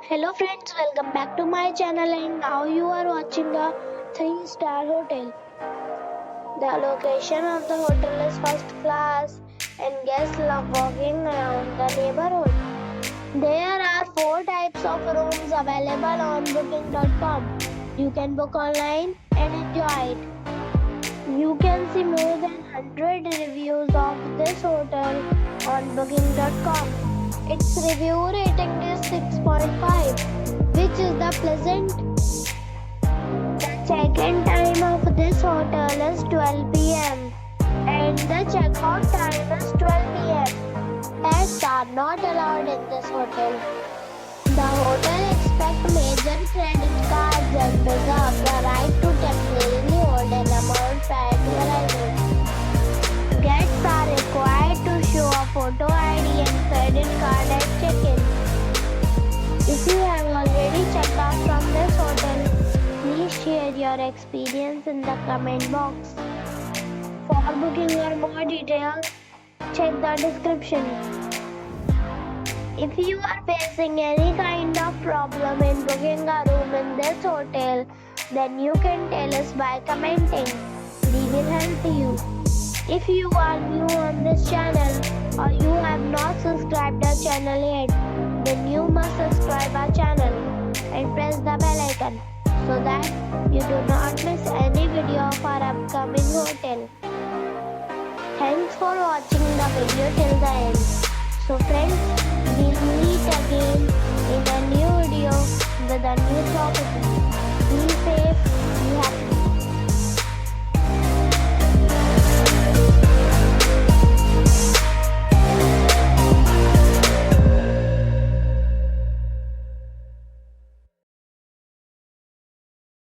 Hello friends, welcome back to my channel and now you are watching a 3-star hotel. The location of the hotel is first class and guests love walking around the neighborhood. There are 4 types of rooms available on booking.com. You can book online and enjoy it. You can see more than 100 reviews of this hotel on booking.com. Its review rating is 6.5, which is the pleasant. The check-in time of this hotel is 12 p.m. and the check-out time is 12 p.m. Pets are not allowed in this hotel. The hotel expects major credit cards and reserves the right to temporarily hold an amount prior to arrival. Guests are required to show a photo ID and credit card at check-in. If you have already checked out from this hotel, please share your experience in the comment box. For booking or more details, check the description. If you are facing any kind of problem in booking a room in this hotel, then you can tell us by commenting. We will help you. If you are new on this channel or you have not subscribed our channel yet, then you must subscribe our channel and press the bell icon so that you do not miss any video of our upcoming hotel. Thanks for watching the video till the end. So friends, we'll meet again in a new video with a new property. Be safe.